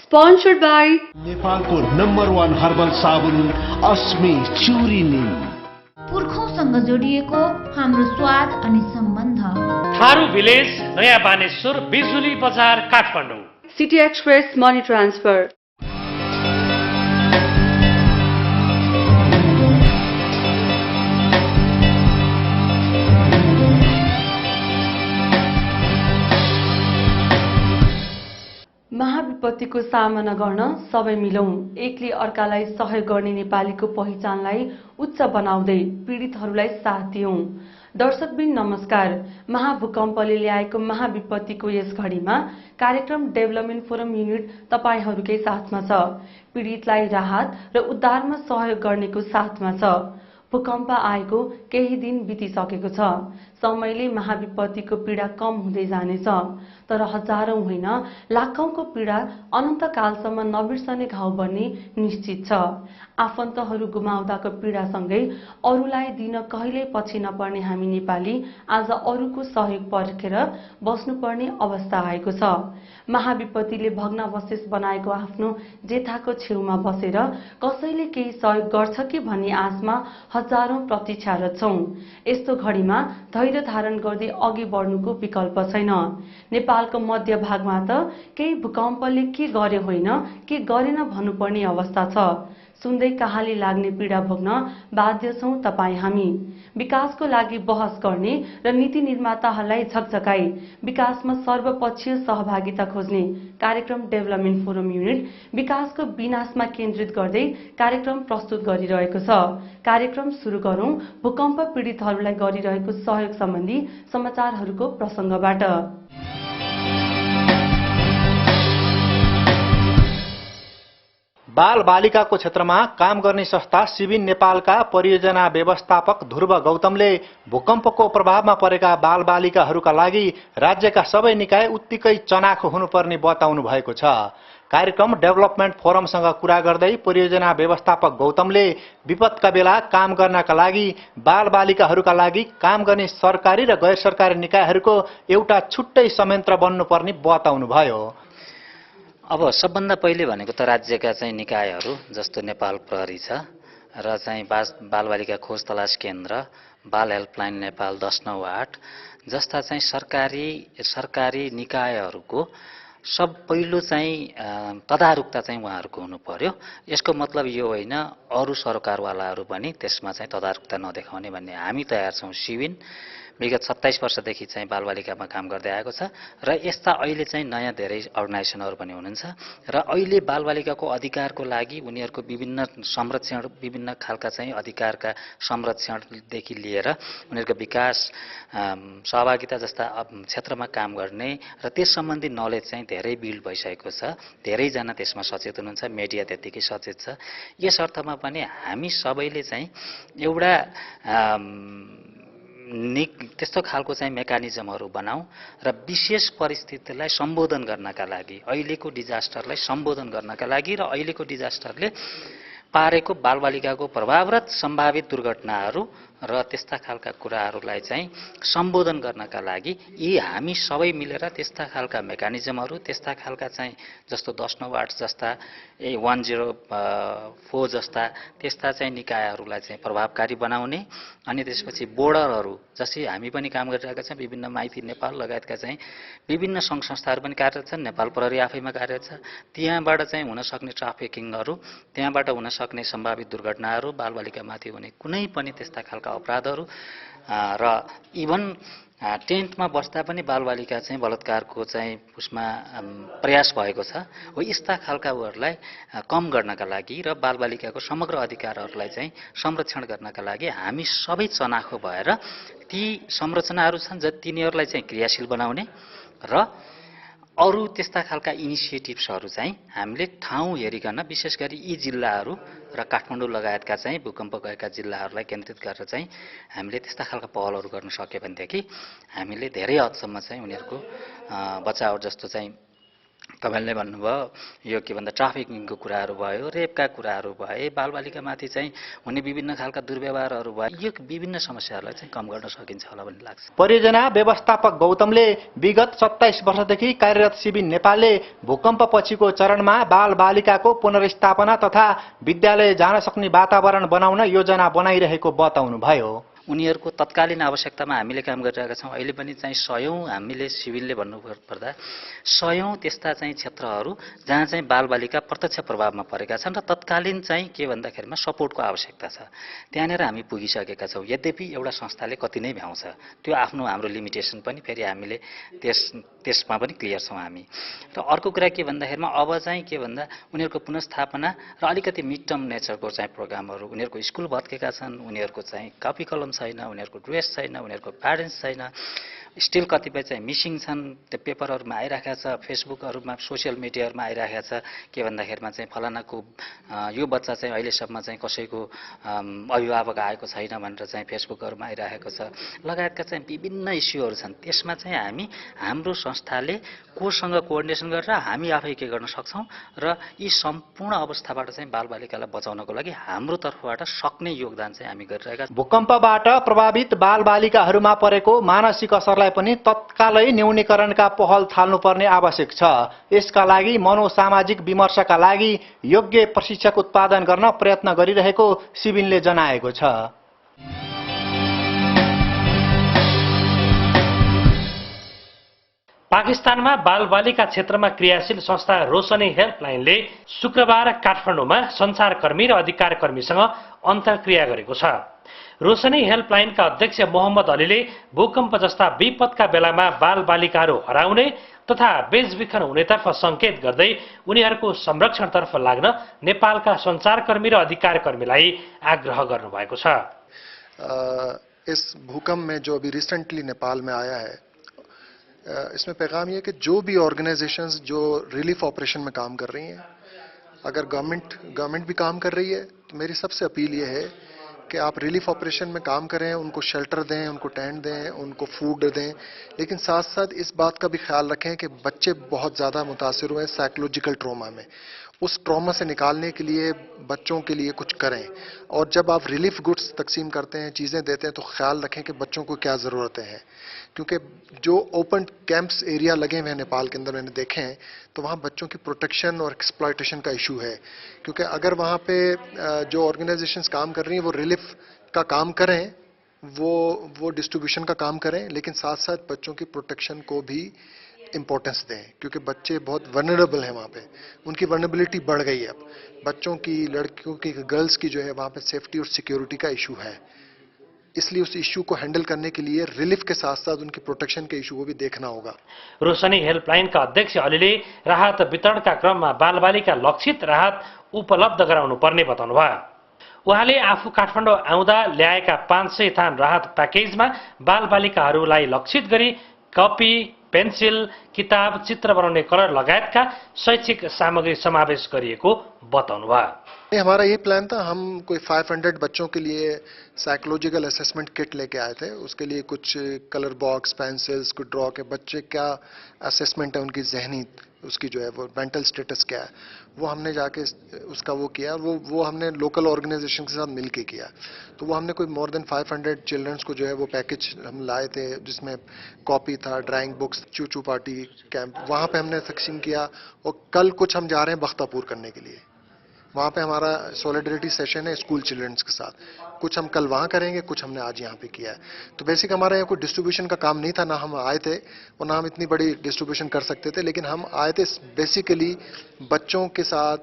Sponsored by नेपालको number 1 herbal साबुन अस्मी चुरी निम। पुर्खौंसँग जोडिएको हाम्रो स्वाद अनि सम्बन्ध। थारू भिलेज, नयाँ Baneshwor, Bijuli Bazar, Kathmandu. City Express Money Transfer। महाविपत्तिको सामना गर्न सबै मिलौं, एकले अर्कालाई सहयोग गर्ने नेपालीको पहिचानलाई उच्च बनाउँदै पीडितहरूलाई साथ दियौं। दर्शकबिन नमस्कार। महाभूकम्पले ल्याएको महाविपत्तिको यस घडीमा कार्यक्रम डेभलपमेन्ट फोरम युनिट तपाईहरूकै साथमा छ। पीडितलाई राहत र उद्धारमा सहयोग गर्नेको साथमा छ। भूकम्प आएको केही दिन बितिसकेको छ। समयले महाविपत्तिको पीडा कम हुँदै जानेछ, तर हजारौं होइन लाखौंको पीडा अनन्तकालसम्म नबिर्सने घाउ बन्ने निश्चित छ। आफन्तहरू गुमाउँदाको पीडासँगै अरूलाई दिन कहिल्यै पछि नपर्ने हामी नेपाली आज अरूको सहयोग पर्खेर बस्नुपर्ने अवस्था आएको छ। महाविपत्तिले भग्नावशेष बनाएको आफ्नो जेठाको छेउमा बसेर कसैले केही सहयोग गर्छ कि भन्ने आशमा हजारौं प्रतीक्षारत छौं। यस्तो घडीमा धैर्य धारण गर्दै अघि बढ्नुको विकल्प छैन। नेपालको मध्य भागमा त केही भूकम्पले के गर्यो होइन के गरेन भन्नुपर्ने अवस्था छ। सुन्दै कहाली लाग्ने पीडा भोग्न बाध्य छौं तपाईँ हामी। विकासको लागि बहस गर्ने र नीति निर्माताहरूलाई झकझकाई विकासमा सर्वपक्षीय सहभागिता खोज्ने कार्यक्रम डेभलपमेन्ट फोरम युनिट विकासको विनाशमा केन्द्रित गर्दै कार्यक्रम प्रस्तुत गरिरहेको छ। कार्यक्रम सुरु गरौं भूकम्प पीडितहरूलाई गरिरहेको सहयोग सम्बन्धी समाचारहरूको प्रसंगबाट। बाल बालिकाको क्षेत्रमा काम गर्ने संस्था सिबिन नेपालका परियोजना व्यवस्थापक ध्रुव गौतमले भूकम्पको प्रभावमा परेका बाल बालिकाहरूका लागि राज्यका सबै निकाय उत्तिकै चनाखो हुनुपर्ने बताउनु भएको छ। कार्यक्रम डेभलपमेन्ट फोरमसँग कुरा गर्दै परियोजना व्यवस्थापक गौतमले विपदका बेला काम गर्नका लागि बाल बालिकाहरूका लागि काम गर्ने सरकारी र गैर सरकारी निकायहरूको एउटा छुट्टै संयन्त्र बन्नुपर्ने बताउनुभयो। अब सबभन्दा पहिले भनेको त राज्यका चाहिँ निकायहरू जस्तो नेपाल प्रहरी छ र चाहिँ बालबालिका खोज तलास केन्द्र, बाल हेल्पलाइन नेपाल 1098 जस्ता चाहिँ सरकारी निकायहरूको सब पहिलो चाहिँ तदारुकता चाहिँ उहाँहरूको हुनु पर्यो। यसको मतलब यो होइन अरू सरकारवालाहरू पनि त्यसमा चाहिँ तदारुकता नदेखाउने भन्ने। हामी तयार छौँ। सिबिन विगत 27 वर्षदेखि चाहिँ बालबालिकामा काम गर्दै आएको छ र यस्ता अहिले चाहिँ नयाँ धेरै अर्गनाइजेसनहरू पनि हुनुहुन्छ र अहिले बालबालिकाको अधिकारको लागि उनीहरूको विभिन्न संरक्षण विभिन्न खालका चाहिँ अधिकारका संरक्षणदेखि लिएर उनीहरूको विकास सहभागिता जस्ता क्षेत्रमा काम गर्ने र त्यस सम्बन्धी नलेज चाहिँ धेरै बिल्ड भइसकेको छ। धेरैजना त्यसमा सचेत हुनुहुन्छ, मिडिया त्यत्तिकै सचेत छ। यस अर्थमा पनि हामी सबैले चाहिँ एउटा त्यस्तो खालको चाहिँ मेकानिजमहरू बनाऊ र विशेष परिस्थितिलाई सम्बोधन गर्नका लागि अहिलेको डिजास्टरलाई सम्बोधन गर्नका लागि र अहिलेको डिजास्टरले पारेको बालबालिकाको प्रभावरत सम्भावित दुर्घटनाहरू र त्यस्ता खालका कुराहरूलाई चाहिँ सम्बोधन गर्नका लागि यी हामी सबै मिलेर त्यस्ता खालका मेकानिजमहरू त्यस्ता खालका चाहिँ जस्तो 1098 जस्ता 104 जस्ता त्यस्ता चाहिँ निकायहरूलाई चाहिँ प्रभावकारी बनाउने अनि त्यसपछि बोर्डरहरू जसरी हामी पनि काम गरिरहेका छौँ विभिन्न माइती नेपाल लगायतका चाहिँ विभिन्न सङ्घ संस्थाहरू पनि कार्यरत छन्। नेपाल प्रहरी आफैमा कार्यरत छ। त्यहाँबाट चाहिँ हुन सक्ने ट्राफिकिङहरू त्यहाँबाट हुन सक्ने सम्भावित दुर्घटनाहरू बालबालिकामाथि हुने कुनै पनि त्यस्ता खालका अपराधहरू र इभन टेन्टमा बस्दा पनि बालबालिका चाहिँ बलात्कारको चाहिँ उसमा प्रयास भएको छ। हो यस्ता खालका उहरूलाई कम गर्नका लागि र बालबालिकाको समग्र अधिकारहरूलाई चाहिँ संरक्षण गर्नका लागि हामी सबै चनाखो भएर ती संरचनाहरू छन् तिनीहरूलाई चाहिँ क्रियाशील बनाउने र अरू त्यस्ता खालका इनिसिएटिभ्सहरू चाहिँ हामीले ठाउँ हेरिकन विशेष गरी यी जिल्लाहरू र काठमाडौँ लगायतका चाहिँ भूकम्प गएका जिल्लाहरूलाई केन्द्रित गरेर चाहिँ हामीले त्यस्ता खालका पहलहरू गर्न सक्यो भनेदेखि हामीले धेरै हदसम्म चाहिँ उनीहरूको बचाव जस्तो चाहिँ तपाईँले भन्नुभयो यो के भन्दा ट्राफिकिङको कुराहरू भयो, रेपका कुराहरू भए, बालबालिकामाथि चाहिँ हुने विभिन्न खालका दुर्व्यवहारहरू भए, यो विभिन्न समस्याहरूलाई चाहिँ कम गर्न सकिन्छ होला भन्ने लाग्छ। परियोजना व्यवस्थापक गौतमले विगत 27 वर्षदेखि कार्यरत सिबिन नेपालले भूकम्प पछिको चरणमा बालबालिकाको पुनर्स्थापना तथा विद्यालय जान सक्ने वातावरण बनाउन योजना बनाइरहेको बताउनुभयो। उनीहरूको तत्कालीन आवश्यकतामा हामीले काम गरिरहेका छौँ। अहिले पनि चाहिँ सयौँ हामीले सिभिलले भन्नुपर्दा सयौँ त्यस्ता चाहिँ क्षेत्रहरू जहाँ चाहिँ बालबालिका प्रत्यक्ष प्रभावमा परेका छन् र तत्कालीन चाहिँ के भन्दाखेरिमा सपोर्टको आवश्यकता छ, त्यहाँनिर हामी पुगिसकेका छौँ। यद्यपि एउटा संस्थाले कति नै भ्याउँछ, त्यो आफ्नो हाम्रो लिमिटेसन पनि फेरि हामीले त्यसमा पनि क्लियर छौँ हामी। र अर्को कुरा के भन्दाखेरिमा अब चाहिँ के भन्दा उनीहरूको पुनर्स्थापना र अलिकति मिड टर्म नेचरको चाहिँ प्रोग्रामहरू, उनीहरूको स्कुल भत्केका छन्, उनीहरूको चाहिँ कपी कलम छैन, उनीहरूको ड्रेस छैन, उनीहरूको प्यारेन्ट्स छैन, स्टिल कतिपय चाहिँ मिसिङ छन्, त्यो पेपरहरूमा आइरहेको छ, फेसबुकहरूमा सोसियल मिडियाहरूमा आइरहेको छ के भन्दाखेरिमा चाहिँ फलानाको यो बच्चा चाहिँ अहिलेसम्म चाहिँ कसैको अभिभावक आएको छैन भनेर चाहिँ फेसबुकहरूमा आइरहेको छ, लगायतका चाहिँ विभिन्न इस्युहरू छन्। त्यसमा चाहिँ हामी हाम्रो संस्थाले कोसँग कोअर्डिनेसन गरेर हामी आफै के गर्न सक्छौँ र यी सम्पूर्ण अवस्थाबाट चाहिँ बालबालिकालाई बचाउनको लागि हाम्रो तर्फबाट सक्ने योगदान चाहिँ हामी गरिरहेका छौँ। भूकम्पबाट प्रभावित बालबालिकाहरूमा परेको मानसिक असरलाई पनि तत्कालै न्यूनीकरणका पहल थाल्नुपर्ने आवश्यक छ। यसका लागि मनोसामाजिक विमर्शका लागि योग्य प्रशिक्षक उत्पादन गर्न प्रयत्न गरिरहेको सिबिनले जनाएको छ। पाकिस्तानमा बालबालिका क्षेत्रमा क्रियाशील संस्था रोशनी हेल्पलाइनले शुक्रबार काठमाडौँमा सञ्चारकर्मी र अधिकारकर्मीसँग अन्तर्क्रिया गरेको छ। रोशनी हेल्पलाइनका अध्यक्ष मोहम्मद अलीले भूकम्प जस्ता विपदका बेलामा बालबालिकाहरू हराउने तथा बेचबिखन हुनेतर्फ सङ्केत गर्दै उनीहरूको संरक्षणतर्फ लाग्न नेपालका सञ्चारकर्मी र अधिकारकर्मीलाई आग्रह गर्नुभएको छ। इस भूकंप में जो अभी रिसेंटली नेपाल में आया है, इसमें पैगाम ये कि जो भी ऑर्गेनाइजेशंस जो रिलीफ ऑपरेशन में काम कर रही हैं, अगर गवर्नमेंट भी काम कर रही है तो मेरी सबसे अपील ये है कि आप रिलीफ ऑपरेशन में काम करें, उनको शेल्टर दें, उनको टेंट दें, उनको फूड दें, लेकिन साथ साथ इस बात का भी ख्याल रखें कि बच्चे बहुत ज़्यादा मुतासिर हुए हैं साइकोलॉजिकल ट्रॉमा में। उस ट्रॉमा से निकालने के लिए बच्चों के लिए कुछ करें। और जब आप रिलीफ गुड्स तकसीम करते हैं, चीज़ें देते हैं, तो ख्याल रखें कि बच्चों को क्या ज़रूरतें हैं, क्योंकि जो ओपन कैंप्स एरिया लगे हुए हैं नेपाल के अंदर मैंने देखे हैं, तो वहाँ बच्चों की प्रोटेक्शन और एक्सप्लॉयटेशन का इशू है। क्योंकि अगर वहाँ पे जो ऑर्गेनाइजेशंस काम कर रही हैं वो रिलीफ का काम करें, वो डिस्ट्रीब्यूशन का काम करें, लेकिन साथ साथ बच्चों की प्रोटेक्शन को भी इम्पोर्टेंस दें, क्योंकि बच्चे बहुत वनरेबल हैं वहाँ पे, उनकी वनरेबिलिटी बढ़ गई है। अब बच्चों की, लड़कियों की, गर्ल्स की जो है वहाँ पे सेफ्टी और सिक्योरिटी का इशू है, इसलिए उस इशू को हैंडल करने के लिए रिलीफ के साथ साथ उनकी प्रोटेक्शन के इशू को भी देखना होगा। रोशनी हेल्पलाइनका अध्यक्ष अलीले राहत वितरणका क्रममा बालबालिका लक्षित राहत उपलब्ध गराउनु पर्ने बताउनुभयो। उहाँले आफू काठमाडौँ आउँदा ल्याएका 500 थान राहत प्याकेजमा बालबालिकाहरूलाई लक्षित गरी कपी, पेन्सिल, किताब, चित्र बनाउने कलर लगायतका शैक्षिक सामग्री समावेश गरिएको बताउनुभयो। हमारा ये प्लान था, हम कोई 500 बच्चों के लिए साइकोलॉजिकल असेसमेंट किट लेके आए थे। उसके लिए कुछ कलर बॉक्स, पेंसिल्स, कुछ ड्रॉ के बच्चे क्या असेसमेंट है उनकी जहनी, उसकी जो है वो मेंटल स्टेटस क्या है, वो हमने जाके उसका वो किया। वो हमने लोकल ऑर्गेनाइजेशन के साथ मिलके किया। तो वो हमने कोई मोर देन 500 चिल्ड्रंस को जो है वो पैकेज हम लाए थे, जिसमें कॉपी था, ड्राइंग बुक्स, चूचू पार्टी कैंप, वहाँ पे हमने तकसीम किया। और कल कुछ हम जा रहे हैं बख्तापुर करने के लिए, वहाँ पे हमारा सॉलिडरिटी सेशन है स्कूल चिल्ड्रंस के साथ। कुछ हम कल वहाँ करेंगे, कुछ हमने आज यहाँ पे किया है। तो बेसिक हमारा यहाँ कोई डिस्ट्रीब्यूशन का काम नहीं था, ना हम आए थे और ना हम इतनी बड़ी डिस्ट्रीब्यूशन कर सकते थे, लेकिन हम आए थे बेसिकली बच्चों के साथ,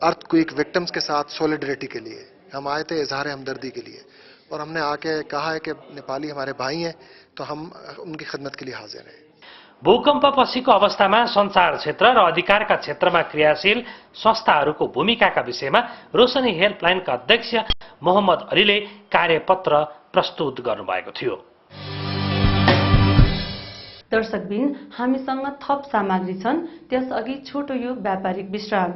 अर्थक्वेक विक्टिम्स के साथ सॉलिडरिटी के लिए हम आए थे, इजहार हमदर्दी के लिए। और हमने आके कहा है कि नेपाली हमारे भाई हैं, तो हम उनकी खिदमत के लिए हाजिर हैं। भूकम्पपछिको अवस्थामा सञ्चार क्षेत्र र अधिकारका क्षेत्रमा क्रियाशील संस्थाहरूको भूमिकाका विषयमा रोशनी हेल्पलाइनका अध्यक्ष मोहम्मद अलीले कार्यपत्र प्रस्तुत गर्नुभएको थियो। दर्शकबिन, हामीसँग थप सामग्री छन्, त्यसअघि छोटो यो व्यापारिक विश्राम।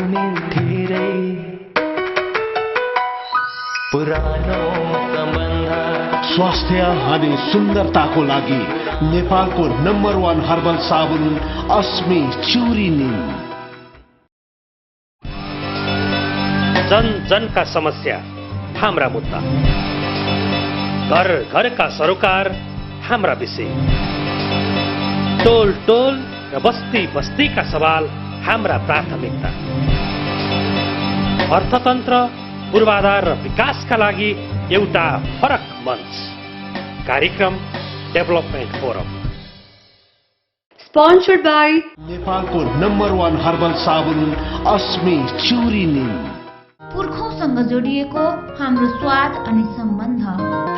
पनि धेरै पुरानो सम्बन्ध। स्वास्थ्य अनि सुन्दरताको लागि नेपालको नम्बर 1 हर्बल साबुन अस्मी चिउरी निम। जन जनका समस्या हाम्रा मुद्दा, घर घरका सरोकार हाम्रा विषय, टोल टोल र बस्ती बस्तीका सवाल हाम्रा प्राथमिकता, अर्थतन्त्र पूर्वाधार र विकासका लागि एउटा फरक मञ्च। कार्यक्रम डेभलपमेन्ट फोरम, स्पोन्सर्ड बाई नेपालको नम्बर 1 हर्बल साबुन अस्मी चिउरी निम। पुर्खौँसँग जोडिएको हाम्रो स्वाद अनि सम्बन्ध।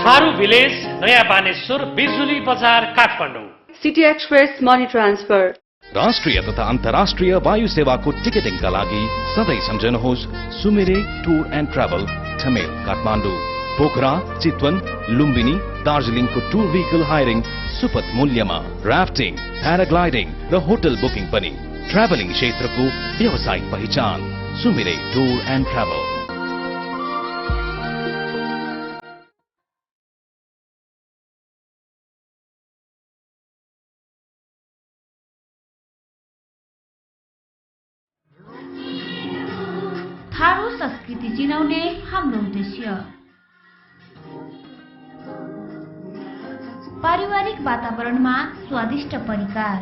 थारू भिलेज, नयाँ Baneshwor, Bijuli Bazar, Kathmandu. City express money transfer. राष्ट्रिय तथा अन्तर्राष्ट्रिय वायु सेवाको टिकटिङका लागि सधैँ सम्झनुहोस् Sumire tour and travel, Thamel, Kathmandu. Pokhara, Chitwan, Lumbini, दार्जिलिङको टुर भेहिकल हायरिङ सुपथ मूल्यमा, राफ्टिङ, प्याराग्लाइडिङ र होटल बुकिङ पनि। ट्राभलिङ क्षेत्रको व्यावसायिक पहिचान Sumire tour and travel. Tharu संस्कृति चिनाउने हाम्रो उद्देश्य। पारिवारिक वातावरणमा स्वादिष्ट परिकार,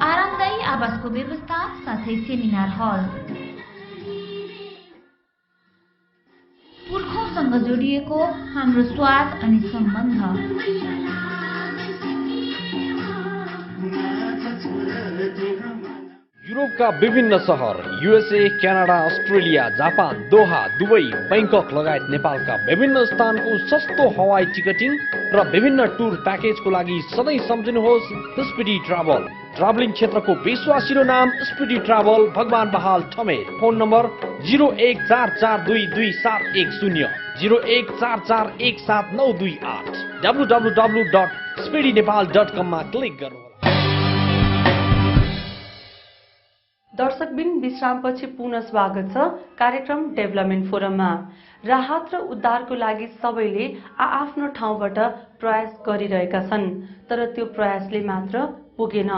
आरामदायी आवासको व्यवस्था साथै सेमिनार हल। पुर्खौँसँग जोडिएको हाम्रो स्वाद अनि सम्बन्ध। युरोपका विभिन्न सहर, USA, Canada, Australia, Japan, Doha, Dubai, Bangkok लगायत नेपालका विभिन्न स्थानको सस्तो हवाई टिकटिङ र विभिन्न टुर प्याकेजको लागि सधैँ सम्झनुहोस् स्पिडी ट्राभल। ट्राभलिङ क्षेत्रको विश्वासिलो नाम स्पिडी ट्राभल, भगवान बहाल, ठमेल। फोन नम्बर 0144222710, 0144179228, www.speedynepal.com मा क्लिक गर्नुहोला। दर्शकबिन विश्रामपछि पुनः स्वागत छ कार्यक्रम डेभलपमेन्ट फोरममा। राहत र उद्धारको लागि सबैले आआफ्नो ठाउँबाट प्रयास गरिरहेका छन्, तर त्यो प्रयासले मात्र पुगेन।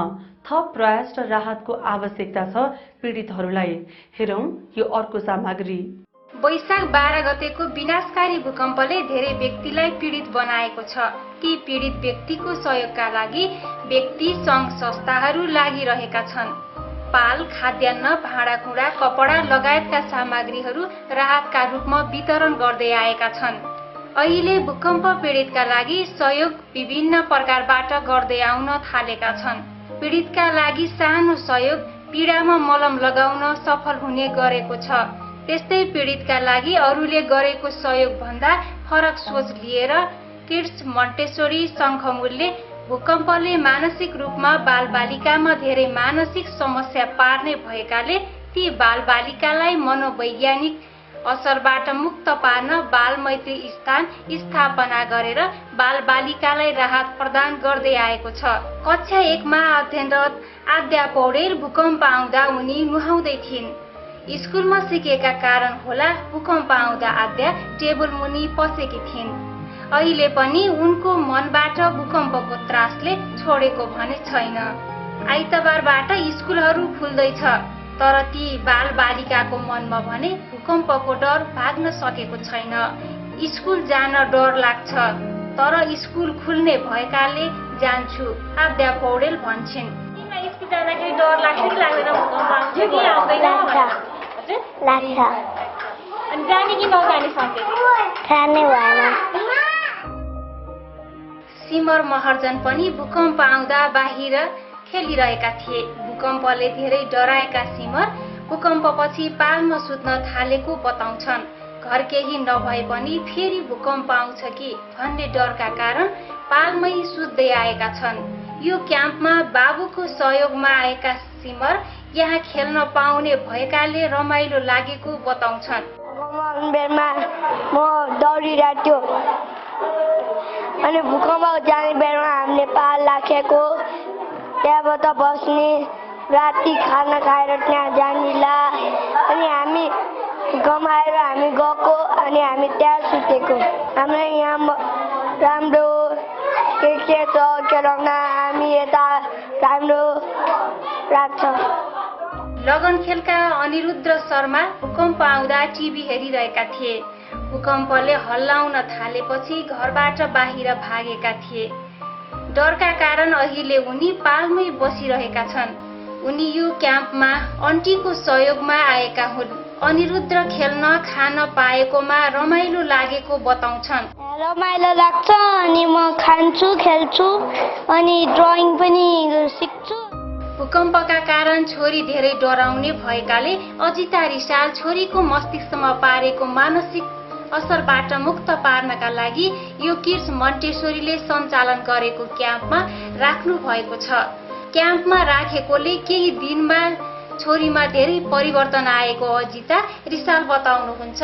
थप प्रयास र राहतको आवश्यकता छ पीडितहरूलाई। हेरौं यो अर्को सामग्री। वैशाख 12 गतेको विनाशकारी भूकम्पले धेरै व्यक्तिलाई पीडित बनाएको छ। ती पीडित व्यक्तिको सहयोगका लागि व्यक्ति सङ्घ संस्थाहरू लागिरहेका छन्। पाल, खाद्यान्न, भाँडाकुँडा, कपडा लगायतका सामग्रीहरू राहतका रूपमा वितरण गर्दै आएका छन्। अहिले भूकम्प पीडितका लागि सहयोग विभिन्न प्रकारबाट गर्दै आउन थालेका छन्। पीडितका लागि सानो सहयोग पीडामा मलम लगाउन सफल हुने गरेको छ। त्यस्तै पीडितका लागि अरूले गरेको सहयोग भन्दा फरक सोच लिएर किड्स मन्टेसोरी शङ्खमुलले भूकम्पले मानसिक रूपमा बालबालिकामा धेरै मानसिक समस्या पार्ने भएकाले ती बालबालिकालाई मनोवैज्ञानिक असरबाट मुक्त पार्न बाल मैत्री स्थान स्थापना गरेर बालबालिकालाई राहत प्रदान गर्दै आएको छ। कक्षा 1 मा अध्ययनरत आद्या पौडेल भूकम्प आउँदा उनी नुहाउँदै थिइन्। स्कुलमा सिकेका कारण होला भूकम्प आउँदा आद्या टेबल मुनि पसेकी थिइन्। अहिले पनि उनको मनबाट भूकम्पको त्रासले छोडेको भने छैन। आइतबारबाट स्कुलहरू खुल्दैछ, तर ती बालबालिकाको मनमा भने भूकम्पको डर भाग्न सकेको छैन। स्कुल जान डर लाग्छ, तर स्कुल खुल्ने भएकाले जान्छु, आद्या पौडेल भन्छन्। स्कुल जाँदाखेरि डर लाग्छ कि लाग्दैन? भूकम्प आउँछ कि आउँदैन? लाग्छ। अनि जाने कि नजाने सन्देश? जाने भएन। सिमर महर्जन पनि भूकम्प आउँदा बाहिर खेलिरहेका थिए। भूकम्पले धेरै डराएका सिमर भूकम्पपछि पालमा सुत्न थालेको बताउँछन्। घर केही नभए पनि फेरि भूकम्प आउँछ कि भन्ने डरका कारण पालमै सुत्दै आएका छन्। यो क्याम्पमा बाबुको सहयोगमा आएका सिमर यहाँ खेल्न पाउने भएकाले रमाइलो लागेको बताउँछन्। म दौडिरहेको थियो अनि भूकम्प जाने बेलामा हामीले पाल राख्यो। राखेको त्यहाँबाट बस्ने राति खाना खाएर त्यहाँ जानिला अनि हामी कमाएर हामी गएको अनि हामी त्यहाँ सुतेको हाम्रो यहाँ राम्रो के छ खेलाउन हामी यता राम्रो लाग्छ। लगन खेलका अनिरुद्ध शर्मा भूकम्प आउँदा टिभी हेरिरहेका थिए। भूकम्पले हल्लाउन थालेपछि घरबाट बाहिर भागेका थिए। डरका कारण अहिले उनी पालमै बसिरहेका छन्। उनी यो क्याम्पमा आन्टीको सहयोगमा आएका हुन्। अनिरुद्ध खेल्न खान पाएकोमा रमाइलो लागेको बताउँछन्। रमाइलो लाग्छ अनि म खान्छु खेल्छु अनि ड्रइङ पनि सिक्छु। भूकम्पका कारण छोरी धेरै डराउने भएकाले अजिता रिसाल छोरीको मस्तिष्कमा पारेको मानसिक असरबाट मुक्त पार्नका लागि यो किड्स मन्टेसोरीले सञ्चालन गरेको क्याम्पमा राख्नु भएको छ। क्याम्पमा राखेकोले केही दिनमा छोरीमा धेरै परिवर्तन आएको अजिता रिसाल बताउनुहुन्छ।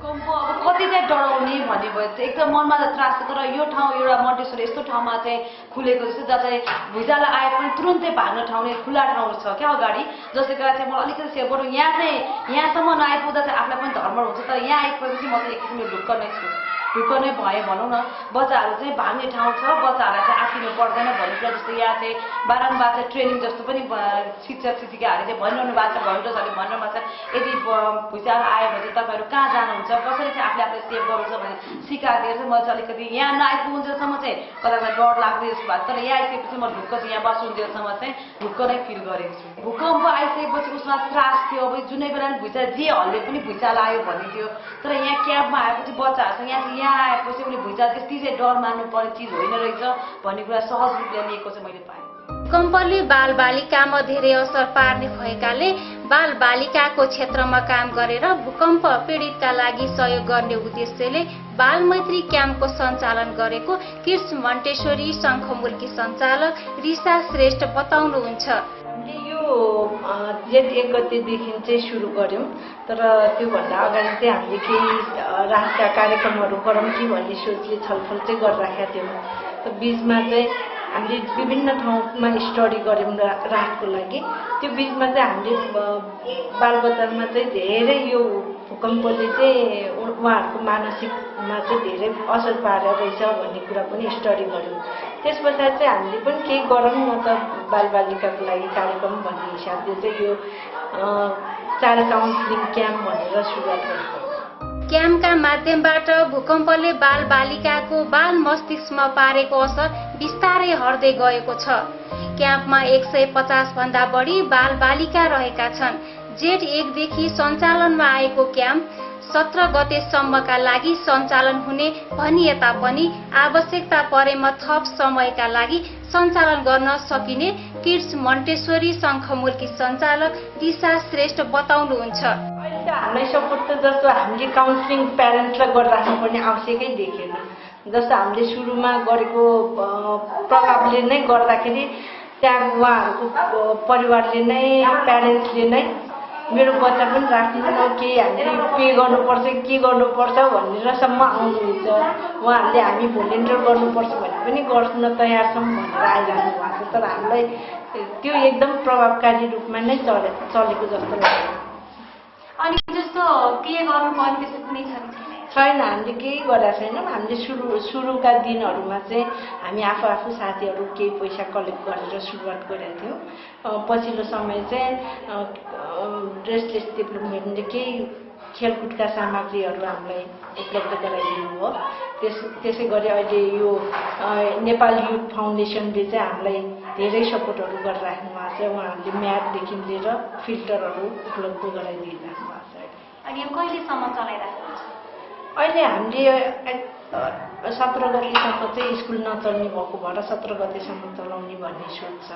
भूकम्प अब कति चाहिँ डराउने भन्ने भयो चाहिँ एकदम मनमा त त्रास छ, तर यो ठाउँ एउटा मन्टेसोरी यस्तो ठाउँमा चाहिँ खुलेको जस्तो जहाँ चाहिँ भुइँचालो आए पनि तुरुन्तै भाग्न ठाउने खुला ठाउँ छ क्या अगाडि, जसले गर्दा चाहिँ मलाई अलिकति सेफ बरु यहाँ चाहिँ यहाँसम्म नआइपुग्दा चाहिँ आफूलाई पनि धर्म हुन्छ, तर यहाँ आइपुगेपछि म चाहिँ एक किसिमले ढुक्क नै छु। ढुक्क नै भएँ भनौँ न। बच्चाहरू चाहिँ भाग्ने ठाउँ छ, बच्चाहरूलाई चाहिँ आत्तिनु पर्दैन भन्ने कुरा जस्तो यहाँ चाहिँ बारम्बार चाहिँ ट्रेनिङ जस्तो पनि शिक्षक शिक्षिकाहरूले चाहिँ भनिरहनु भएको छ, भनिरहनु भएको छ यदि भुइँचालो आयो भने चाहिँ तपाईँहरू कहाँ जानुहुन्छ, कसरी चाहिँ आफूले आफूलाई सेभ गर्नुहुन्छ भने सिकाएर चाहिँ म चाहिँ अलिकति यहाँ नआइपुग्नुन्जेलसम्म चाहिँ कता कता डर लाग्दै जस्तो भएको, तर यहाँ आइसकेपछि म ढुक्क चाहिँ यहाँ बस्नुन्जेलसम्म चाहिँ ढुक्क नै फिल गरेको छु। भूकम्प आइसकेपछि उसमा त्रास थियो, अब जुनै बेला भुइँचालो जे हल्ले पनि भुइँचालो आयो भन्ने थियो, तर यहाँ क्याम्पमा आएपछि बच्चाहरूसँग यहाँ आएपछि उसले भुइँचालो त्यति चाहिँ डर मान्नुपर्ने चिज होइन रहेछ भन्ने कुरा सहज रूपले लिएको चाहिँ मैले पाएँ। भूकम्पले बालबालिकामा धेरै असर पार्ने भएकाले बालबालिकाको क्षेत्रमा काम गरेर भूकम्प पीडितका लागि सहयोग गर्ने उद्देश्यले बालमैत्री क्याम्पको सञ्चालन गरेको किड्स मन्टेसोरी शङ्खमुलकी सञ्चालक रिसा श्रेष्ठ बताउनुहुन्छ। यो जेठ 1 गतेदेखि चाहिँ सुरु गर्यौँ, तर त्योभन्दा अगाडि चाहिँ हामीले केही रातका कार्यक्रमहरू गरौँ कि भन्ने सोचले छलफल चाहिँ गरिराखेका थियौँ। त बिचमा चाहिँ हामीले विभिन्न ठाउँमा स्टडी गऱ्यौँ रातको लागि। त्यो बिचमा चाहिँ हामीले बालबच्चामा चाहिँ धेरै यो भूकम्पले चाहिँ उहाँहरूको मानसिकमा चाहिँ धेरै असर पारेर रहेछ भन्ने कुरा पनि स्टडी गऱ्यौँ। त्यस पछाडि चाहिँ हामीले पनि केही गरौँ न त बालबालिकाको लागि कार्यक्रम भन्ने हिसाबले चाहिँ यो चाइल्ड काउन्सिलिङ क्याम्प भनेर सुरुवात गरेको। क्याम्पका माध्यमबाट भूकम्पले बालबालिकाको बाल मस्तिष्कमा पारेको असर बिस्तारै हट्दै गएको छ। क्याम्पमा 150 भन्दा बढी बालबालिका रहेका छन्। जेठ 1 देखि सञ्चालनमा आएको क्याम्प 17 गतेसम्मका लागि सञ्चालन हुने भनिए तापनि आवश्यकता परेमा थप समयका लागि सञ्चालन गर्न सकिने किड्स मन्टेसोरी शङ्खमुलकी सञ्चालक दिशा श्रेष्ठ बताउनुहुन्छ। हामीलाई सपोर्ट त जस्तो हामीले काउन्सिलिङ प्यारेन्ट्सलाई गरिराख्नुपर्ने आवश्यकै देखेन। जस्तो हामीले सुरुमा गरेको प्रभावले नै गर्दाखेरि त्यहाँ उहाँहरूको परिवारले नै प्यारेन्ट्सले नै मेरो बच्चा पनि राख्नु न केही हामीले पे गर्नुपर्छ के गर्नुपर्छ भनेरसम्म आउनुहुन्छ। उहाँहरूले हामी भोलिन्टियर गर्नुपर्छ भने पनि गर्न तयार छौँ भनेर आइरहनु भएको छ, तर हामीलाई त्यो एकदम प्रभावकारी रूपमा नै चलेको जस्तो लाग्छ। अनि जस्तो के गर्नुपर्ने त्यस्तो कुनै छैन, हामीले केही गरेका छैनौँ। हामीले सुरुका दिनहरूमा चाहिँ हामी आफू साथीहरू केही पैसा कलेक्ट गरेर सुरुवात गरेका थियौँ। पछिल्लो समय चाहिँ रेस्टलेस डेभलपमेन्टले केही खेलकुदका सामग्रीहरू हामीलाई उपलब्ध गराइदिनु हो। त्यसै गरी अहिले यो नेपाल युथ फाउन्डेसनले चाहिँ हामीलाई धेरै सपोर्टहरू गरिराख्नु भएको छ। उहाँहरूले म्याटदेखि लिएर फिल्टरहरू उपलब्ध गराइदिइराख्नु भएको छ। अनि यो कहिलेसम्म चलाइराख्नुहुन्छ? अहिले हामीले 17 गतेसम्म चाहिँ स्कुल नचल्ने भएको भएर 17 गतेसम्म चलाउने भन्ने सोच छ।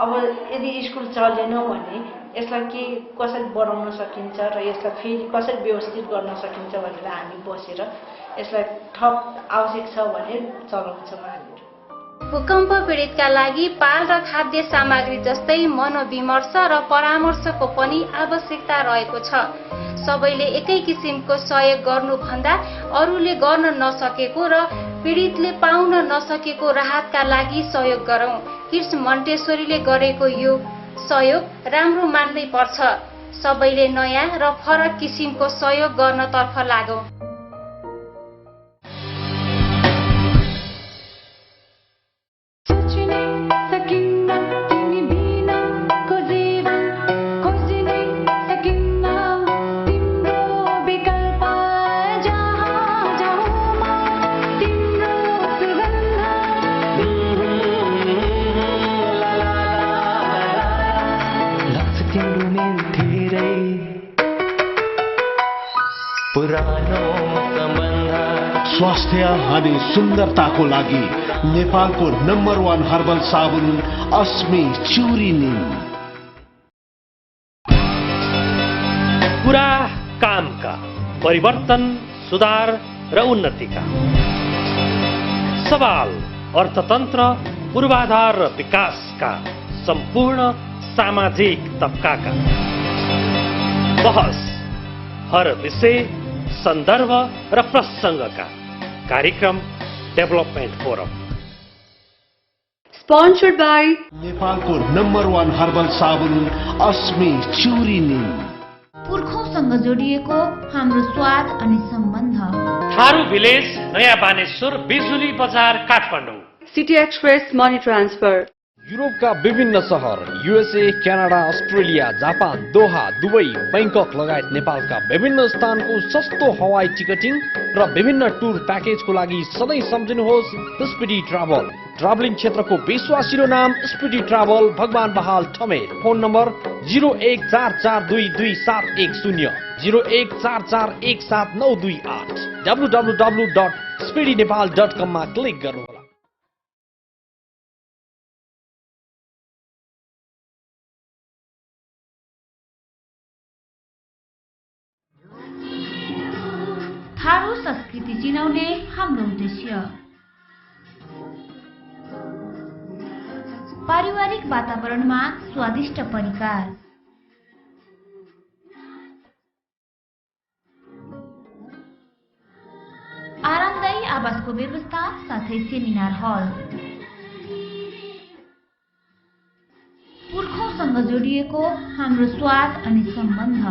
अब यदि स्कुल चलेन भने यसलाई के कसरी बढाउन सकिन्छ र यसलाई फेरि कसरी व्यवस्थित गर्न सकिन्छ भनेर हामी बसेर यसलाई थप आवश्यक छ भने चलाउँछौँ हामीहरू। भूकम्प पीडितका लागि पाल र खाद्य सामग्री जस्तै मनोविमर्श र परामर्शको पनि आवश्यकता रहेको छ। सबैले एकै किसिमको सहयोग गर्नुभन्दा अरूले गर्न नसकेको र पीडितले पाउन नसकेको राहतका लागि सहयोग गरौं। किर्स मन्टेश्वरीले गरेको यो सहयोग राम्रो मान्नै पर्छ। सबैले नयाँ र फरक किसिमको सहयोग गर्नतर्फ लागौं। स्वास्थ्य अनि सुन्दरताको लागि नेपालको नम्बर 1 हर्बल साबुन अस्मी च्युरी निम। कुरा कामका, परिवर्तन, सुधार र उन्नतिका। सवाल अर्थतन्त्र, पूर्वाधार र विकासका, सम्पूर्ण सामाजिक तबकाका। बहस हर विषय, सन्दर्भ र प्रसङ्गका। कार्यक्रम डेभलपमेन्ट फोरम। स्पोन्सर्ड बाई नेपालको नम्बर 1 हर्बल साबुन अस्मी च्युरी निम। पुर्खौँसँग जोडिएको हाम्रो स्वाद अनि सम्बन्ध। थारू भिलेज, नयाँ Baneshwor, Bijuli Bazar, Kathmandu. City express money transfer. युरोपका विभिन्न सहर, USA, Canada, Australia, Japan, Doha, Dubai, Bangkok लगायत नेपालका विभिन्न स्थानको सस्तो हवाई टिकटिङ र विभिन्न टुर प्याकेजको लागि सधैँ सम्झिनुहोस् स्पिडी ट्राभल। ट्राभलिङ क्षेत्रको विश्वासिलो नाम स्पिडी ट्राभल, भगवान बहाल ठमेल। Phone number 0144222710, 0144179228। www.speedynepal.com मा क्लिक गर्नुहोला। थारू संस्कृति चिनाउने हाम्रो उद्देश्य। पारिवारिक वातावरणमा स्वादिष्ट परिकार। आरामदायी आवासको व्यवस्था साथै सेमिनार हल। पुर्खौँसँग जोडिएको हाम्रो स्वाद अनि सम्बन्ध।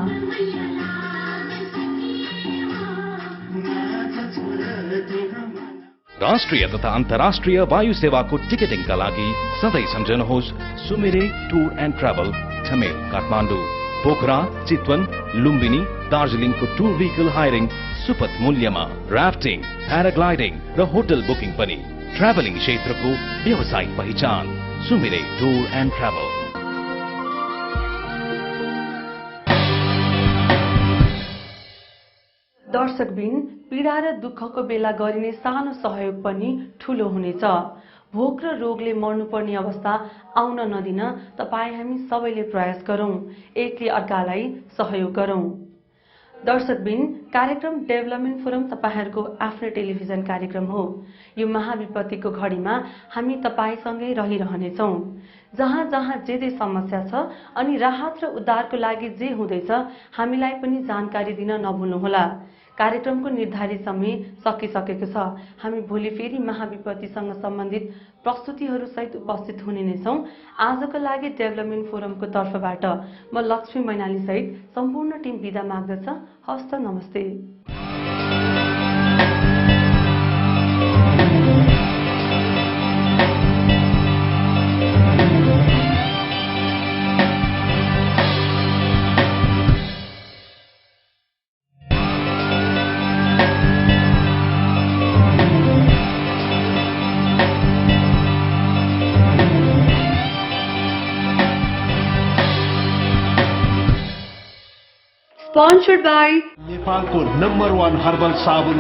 राष्ट्रिय तथा अन्तर्राष्ट्रिय वायु सेवाको टिकटिङका लागि सधैँ सम्झनुहोस् Sumire tour and travel, Thamel, Kathmandu. Pokhara, Chitwan, Lumbini, दार्जिलिङको टुर भेहिकल हायरिङ सुपथ मूल्यमा। राफ्टिङ, प्याराग्लाइडिङ र होटल बुकिङ पनि। ट्राभलिङ क्षेत्रको व्यावसायिक पहिचान सुमिरे टुर एन्ड ट्राभल। दर्शकबिन, पीडा र दुःखको बेला गरिने सानो सहयोग पनि ठूलो हुनेछ। भोक र रोगले मर्नुपर्ने अवस्था आउन नदिन तपाईँ हामी सबैले प्रयास गरौं, एकले अर्कालाई सहयोग गरौं। दर्शकबिन, कार्यक्रम डेभलपमेन्ट फोरम तपाईहरूको आफ्नो टेलिभिजन कार्यक्रम हो। यो महाविपत्तिको घडीमा हामी तपाईसँगै रहिरहनेछौँ। जहाँ जहाँ जे जे समस्या छ अनि राहत र उद्धारको लागि जे हुँदैछ हामीलाई पनि जानकारी दिन नभुल्नुहोला। कार्यक्रमको निर्धारित समय सकिसकेको छ। हामी भोलि फेरि महाविपत्तिसँग सम्बन्धित प्रस्तुतिहरू सहित उपस्थित हुने नै छौं। आजको लागि डेभलपमेन्ट फोरमको तर्फबाट म लक्ष्मी मैनाली सहित सम्पूर्ण टिम बिदा माग्दछ। हस्त नमस्ते। Sponsored by नेपालको नम्बर 1 हर्बल साबुन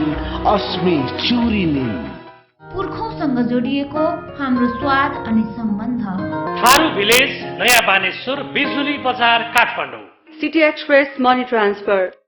अस्मी च्युरी निम। पुर्खौँसँग जोडिएको हाम्रो स्वाद अनि सम्बन्ध। थारू भिलेज, नयाँ Baneshwor, Bijuli Bazar, Kathmandu. City express money transfer.